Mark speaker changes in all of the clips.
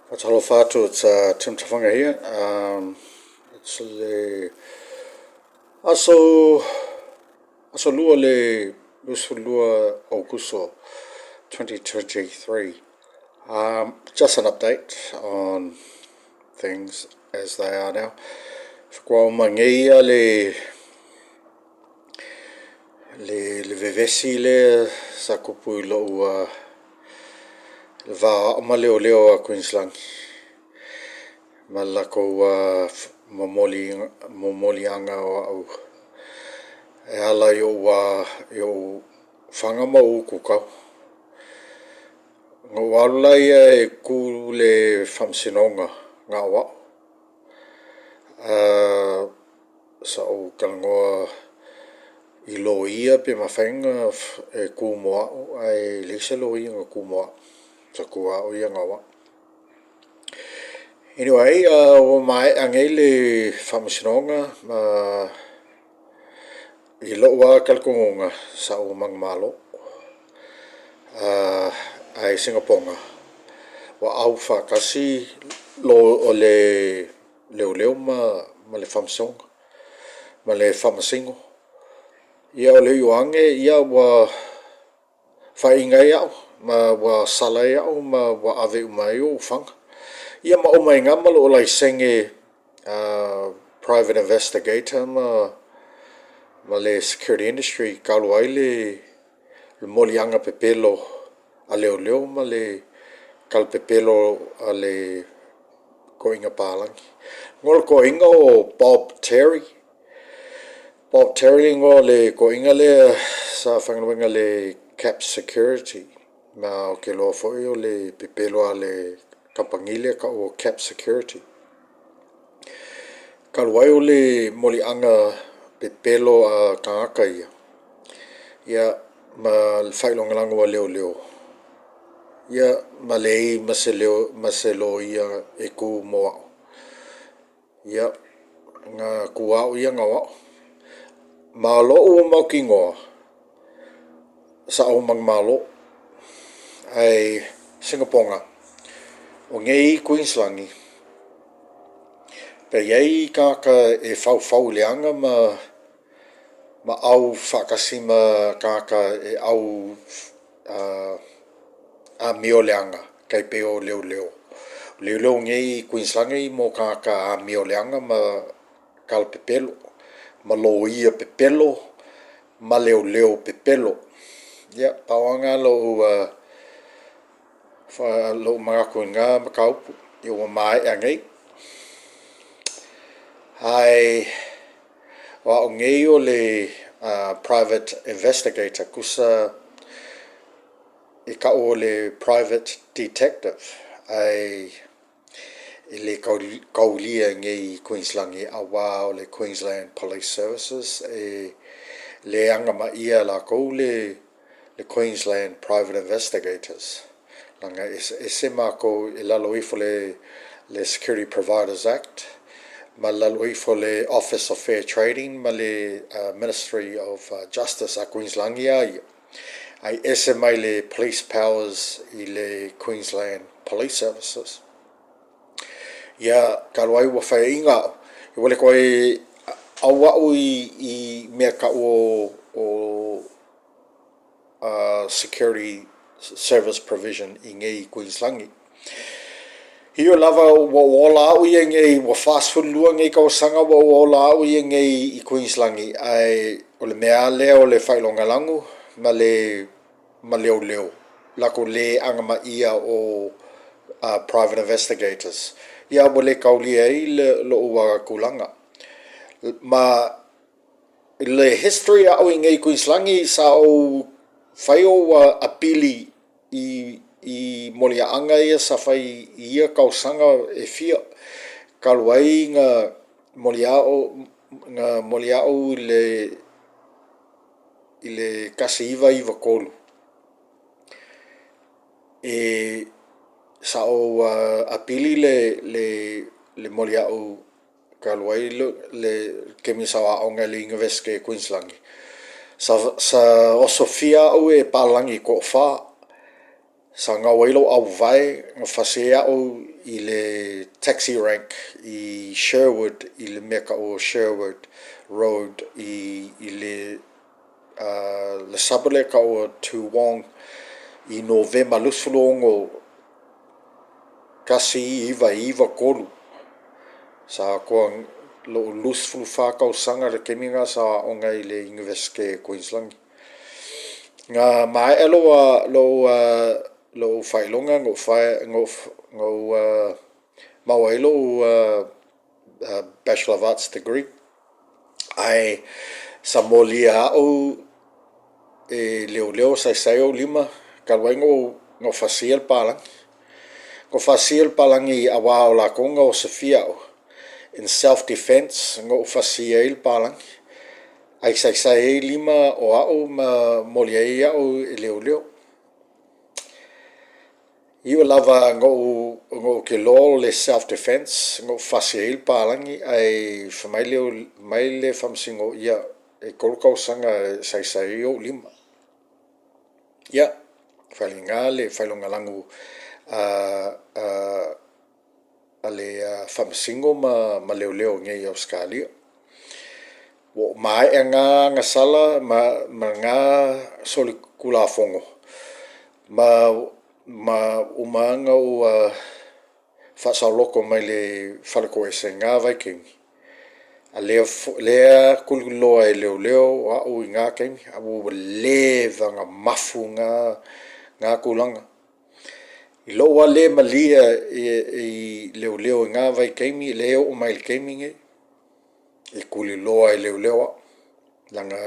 Speaker 1: Patalofato, it's Tim Tafanga here. It's le aso lua le lua Augusto 2023. Just an update on things as they are now. Kwa mangeia le vevesi le sa kupu lo le va ma Leoleo O Kuinisilani. Malako momolianga o au. E ala yo whanga mau kukau. Ngā walai e ku le whamsinonga ngā wau. Sa o kalangoa I lo ia pe mawhainga e ku moa ai lisa lo ia ngā ku moa. Sa kua o ia ngā wau. Anyway, o mai angei le whamasinonga I loa kalkongonga sa o Malo ai Singaponga. Wa au whakasi lo o le Leoleo ma le whamasinonga, ma le whamasingo. Ia o le iuange, ia wa whaingai au, ma wa salai au, ma wa ave umai o whanga. Ia ma o mai ngā malo o lai senge private investigator ma le security industry kalu ai le molianga pepelo a Leoleo ma le kalpepelo a le koinga pālangi. Ngol koinga o Bob Terry ngo le koinga le sa whanganuenga le cap security ma o ke loa foi o le pepelo a le kapangile ka o cap security. Kaluai o le molianga pepelo a Kagaka ia ma le whailongalango a Leoleo. Ia ma lei ma se lo ia e ku moa. Ia ngā kuao ia ngā wao. Malo o maukingoa sa o Malo ai Singaponga. O ngei Kuinisilani. Pe iei Kagaka e whau leanga ma au whakasima Kagaka e au amio leanga kai pe o Leoleo. Leoleo ngei Kuinisilani mo Kagaka amio leanga ma kalpepelo, ma lo ia pepelo, ma Leoleo pepelo. Ia, pauanga lo magakuinga makaupu, I o mai angei. Ai, wa o ngei o le private investigator kusa I ka o le private detective ai I le kaulia ngei Kuinisilani awa o le Queensland Police Services e le anga ma ia la kou le Queensland Private Investigators. Langa ese mako ilalo I for le Security Providers Act, ma lalo I for le Office of Fair Trading, ma le Ministry of Justice a Queensland ai ese mai le police powers I le Queensland Police Services. Ia kaluai wa whai inga, I wale koe awau I mea ka o security service provision I ngei Kuinisilani. Hio lava wa ola au I ngei wa fast food lua ngei kausanga wa ola au I ngei I Kuinisilani ai o le mea lea o le whailongalangu ma Leoleo. Lako le anga ma ia o private investigators. Ia wale kaulia I lo ua kulanga. Ma le history au I ngei Kuinisilani sa o whai o apili I moliaanga ia sa whai ia kausanga e fia. Kaluai ngā moliao I le kasi iwa kolu. E sa o apili le moliao kaluai le kemisawa o ngā le ingaveske Kuinisilani. Sa osofia au e palangi ko wha sa ngā wailo au vai ngā whasea o I le taxi rank I Sherwood I le meka o Sherwood Road I le sabale ka o Tuwong I November lusfulongo kasi iwa kolu sa ko lo lusfulu whakau sanga le keminga sa o ngai le University Queensland ngā mai elo lo whailonga ngō mawailo Bachelor of Arts degree ai sa molia o Leoleo sai lima kalwaingo ngō fasiel palang ngō fasiel palang I awa o la konga o Sofia in self-defense ngō fasiel palang ai sai lima o au ma molia ia o Leoleo Iwa lava ngō ke lo le self-defense ngō fasiel palangi ai whamaile whamsingo ia e kolokau sanga sai o lima ia whailonga langu a le whamsingo ma Leoleo ngai Ausetalia wo mai ngā sala ma ngā soli kulafongo ma umanga o whasaoloko mai le whalako e se ngā vaikingi a lea kululoa e Leoleo a o I ngā kengi a o le vanga mafu ngā kulanga I loa le malia I Leoleo I ngā vaikingi leo o mai le kengi I kululoa e Leoleo langa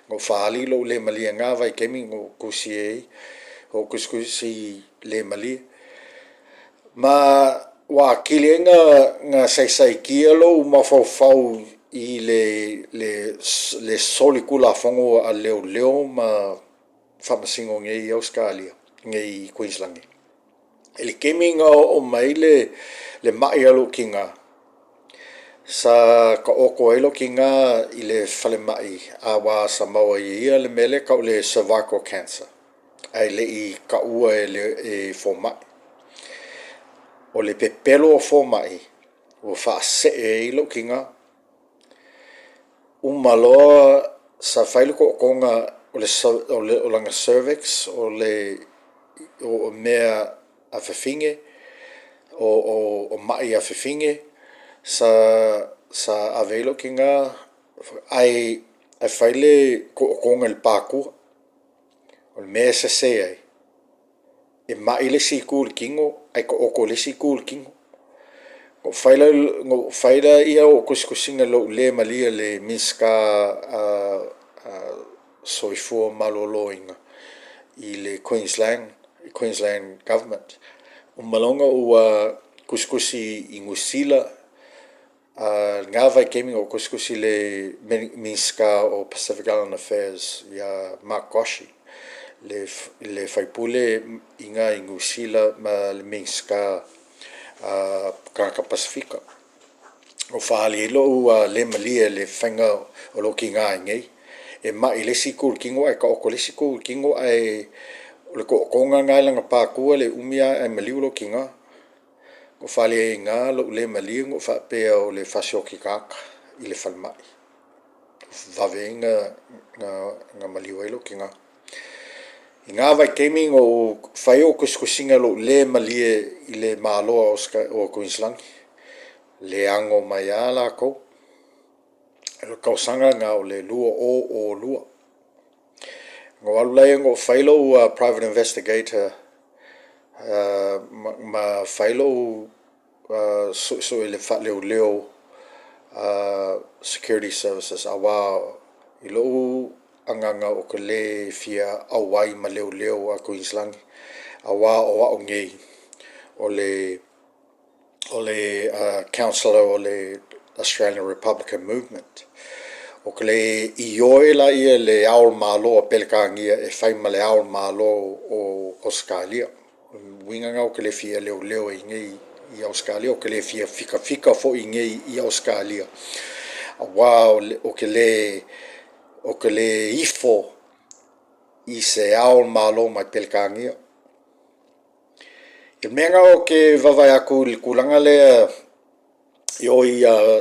Speaker 1: ngō whaali lo le malia ngā vaikingi ngō kusiei o kuskusi le mali ma wa kilenga nga sai kia lo mafau I le solikula fongo a Leoleo ma whamasingo ngai Ausetalia ngai Queensland ele keminga o mai le mai alo kinga sa ka oko elo kinga I le whale mai a wa Samoa ia le mele ka le cervical cancer ai le I ka ua e fomai o le pepelo o fomai o whaase e ilo kinga umaloa sa whailuko o konga o langa cervix o mea a whiwhinge o mai a whiwhinge sa aveilo kinga ai whaile ko o konga le pākua o le mea se ai e mai le si kūl kingo ai ko oko le si kūl kingo o whaila ia o kuskusinga lo le malia le miska soifua maloloinga I le Queensland government malonga o kuskusi I Niu Sila ngā vai gaming o kuskusi le miska o Pacific Island Affairs ia Makoshi le Pule inga I Niu Sila ma le miska Tagata Pasefika o whaali lo le malia le whainga o loki ngā ngai e mai le sikul kingo ai ka oko le sikul kingo ai o le konga ngai langa pākua le umia ai maliu lo kinga o whaali e ngā lo le malia o whapea o le whasioki Kagaka I le whalmai vave ngā maliu ai lo kinga I ngā vai gaming o whai o kuskusinga lo le malie I le Malo o Queensland le ango mai a la ko lo kausanga ngā o le lua o lua ngō alulai ngō whailo private investigator ma whailo so I le Leoleo security services awa I lo anganga o ka le fia awai ma Leoleo a Queensland awa o ngei o le councillor o le Australian Republican movement o ka le ioe la ia le aol Malo a Peletania e whai ma le aol Malo o Ausetalia winganga o ka le fia Leoleo I ngei I Ausetalia o ka le fia fika fo I ngei I Ausetalia awa o ka le ifo I se aol Malo mai Peletania Menga o ke vavai aku I kulanga lea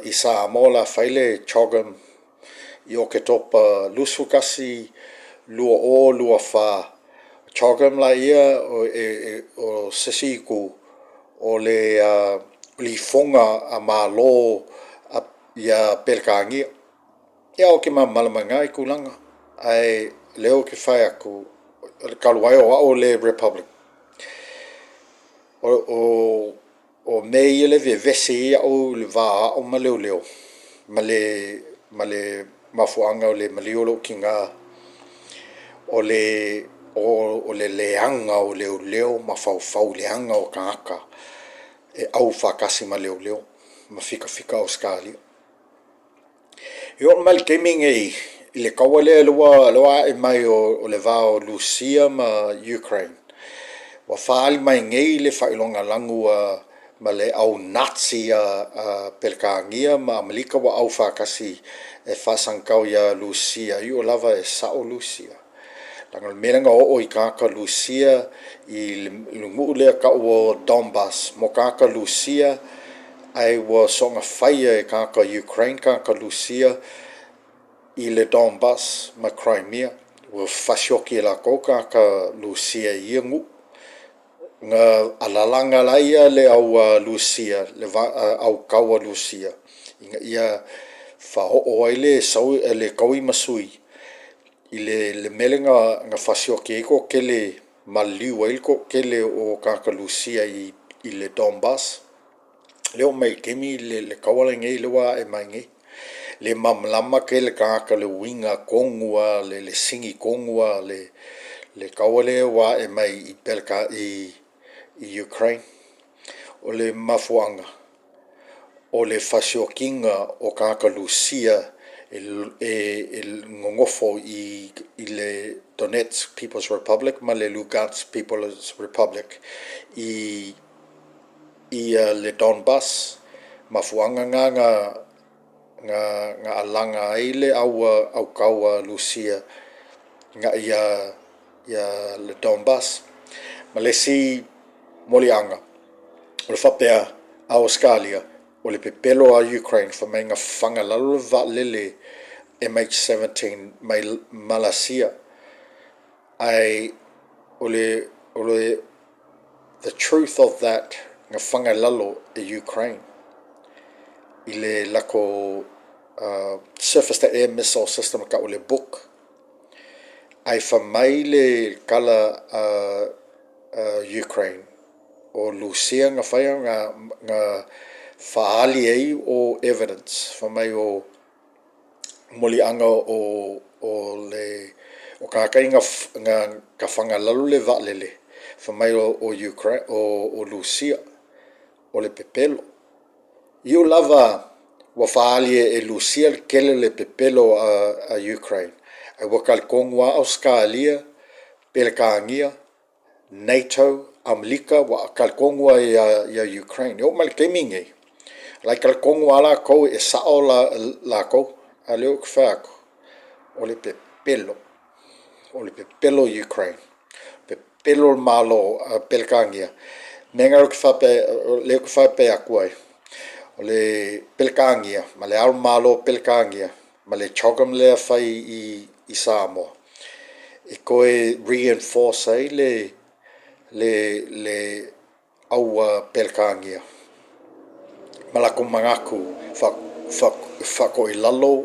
Speaker 1: I Samoa la faile chogam I o ke topa lusukasi lua o lua fa chogam la ia o sesiku o le lifonga a Malo ia pelkangia ia o ke malamangai kulanga ai leo ke fai aku kaluai o le Republic o mei le vese ia o le va o Leoleo male mafuaaga o le maliolo kinga o le leanga o Leoleo ma faufau leanga o Kagaka au fakasi ma Leoleo ma fika Ausetalia yo mal gaming I le kawale loa mai o le va o Lucia ma Ukraine wa faali mai ngei le failonga langu ma le au Nazi pelkangia ma Amerika wa au fakasi fasankau ia Lucia io lava sao Lucia langal melenga o I Kagaka Lucia I lungu le ka o Donbass mo Kagaka Lucia ai wa songa faia Kagaka Ukraine Kagaka Lucia I le Donbass ma Crimea wa fasioki la koka ka Lucia yengu nga alalanga la ia le au Lucia le au kaua Lucia inga ia fa o ile sau le kaui masui I le melenga nga fasioki ko kele maliu ai ko kele o Kagaka Lucia I le Donbass leo mai kemi le kawala ngei le wa mai ngei le mamlama ke le Kagaka le winga kongua le singi kongua le kawale wa mai I pelka I Ukraine o le mafuaaga o le fasiokinga o Kagaka Lucia ngongofo I le Donetsk People's Republic ma le Lugansk People's Republic I le Donbass mafuaaga nga alanga ai le au kaua Lucia nga ia le Donbass ma le si molianga o le whapea Ausetalia o le pepelo a Ukraine fa mai nga whangalalo va lele MH17 mai Malasia ai o le the truth of that nga whangalalo Ukraine I le lako surface to air missile system ka o le book ai fa mai le kala Ukraine o Lucia nga whaia nga faali ai o evidence fa mai o molianga o kakai nga ka whangalalu le valele fa mai o Ukraine o Lucia o le pepelo io lava wa faali e Lucia kele le pepelo a Ukraine ai wakal kongwa Ausetalia pelkangia NATO Amerika wa kalkongwa ya Ukraine yo mal keminge lai kalkongwa la ko e sao la ko aleo kfak o le pepelo Ukraine pepelo Malo pelkangia menga le kfape akwai o le pelkangia ma le al Malo pelkangia ma le chogam le fai I Samoa e koe reinforce ai le au pelkangia malako mangaku fa ko ilalo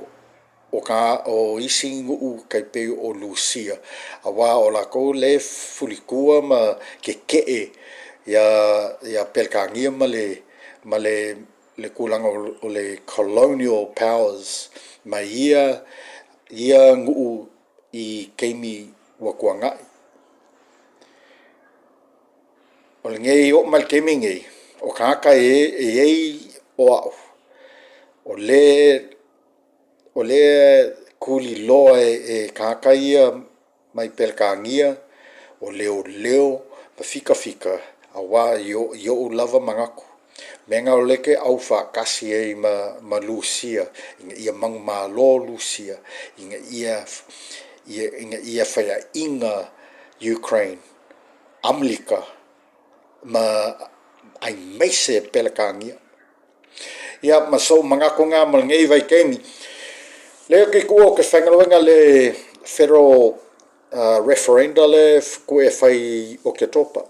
Speaker 1: o isi ngu kai pe o Lucia awa o la ko le fulikua ma ke ya pelkangia ma le kulanga o le colonial powers ma ia ngu I keimi wa kuangai o le ngei o mal kemingi o Kagaka e o au o le kuli loa Kagaka ia mai pelkangia o Leoleo fika awa yo lava mangaku menga o leke au fakasi ai ma Lucia ia mang Malo Lucia ia faya inga Ukraine Amerika ma ai meise pelekangia. Ia maso mangako nga malngei vai kemi. Leo ke kuo ke whangaloenga le federal referenda le ko e whai o ke topa.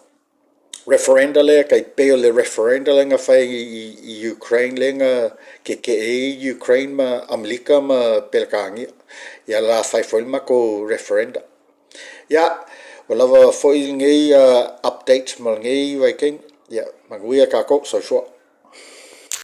Speaker 1: Referenda le kai peo le referenda le nga whai i Ukraine le nga ke e Ukraine ma Amerika ma pelekangia. Ia la whai whailma ko referenda. Ia, walawa whoi ngei update mal ngei vai kemi. Ia, maguia kako so shua.